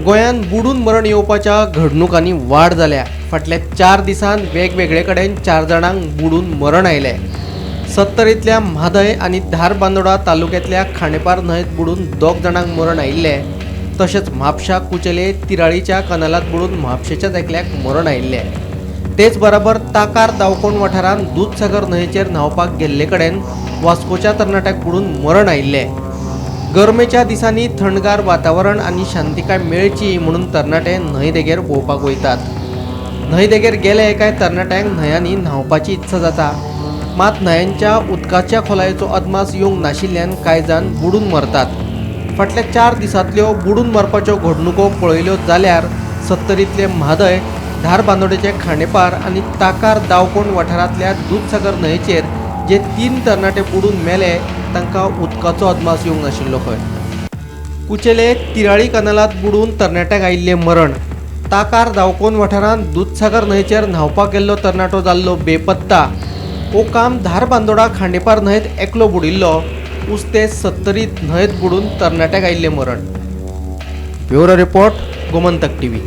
गोंयांत बुडून मरण येवपाच्या घडणुकांनी वाड जाल्या। फाटल्या 4 दिसांत वेगवेगळे कडेन 4 जाणांक बुडून मरण आयलें। सत्तरींतल्या म्हादय आनी धारबांदोडा तालुक्यांतल्या खांडेपार न्हंयेत बुडून 2 जाणांक मरण आयिल्लें। तशेंच म्हापशा कुचेले तिराळीच्या कनालात बुडून म्हापशेच्याच एकल्याक मरण आयिल्लें। तेच बरोबर ताकार दावकोण वाठारांत दूधसागर न्हंयचेर न्हावपाक गेल्ले कडेन वास्कोच्या तरणाट्याक बुडून मरण आयिल्लें। गरमेच्या दिसांनी थंडगार वातावरण आनी शांतिकाय मेळची म्हणून तरणाटे न्हंय देगेर भोंवपाक वयतात। न्हंय देगेर गेले काय तरणाट्यांक न्हंयांनी न्हावपाची इत्सा जाता, मात न्हंयांच्या उदकाच्या खोलायेचो अदमास येवंक नाशिल्ल्यान कांय जाण बुडून मरतात। फाटल्या 4 दिसांतल्यो बुडून मरपाच्यो घडणुको पळयल्यो जाल्यार सत्तरींतले म्हादय, धारबांदोडेचे खांडेपार आनी ताकार दावकोण वाठारांतल्या दूधसागर न्हंयचेर जे 3 तरणाटे बुडून मेले तांकां उदकाचो अदमास येवंक नाशिल्लो खंय। कुचेले तिराळी कनालात बुडून तरणाट्याक आयिल्लें मरण। ताकार दावकोण वाठारांत दूधसागर न्हंयचेर न्हावपाक गेल्लो तरणाटो जाल्लो बेपत्ता। ओकाम धारबांदोडा खांडेपार न्हंयेत एकलो बुडिल्लो। उस्ते सत्तरीत न्हंयेत बुडून तरणाट्याक आयिल्लें मरण। Bureau report, Gomantak TV.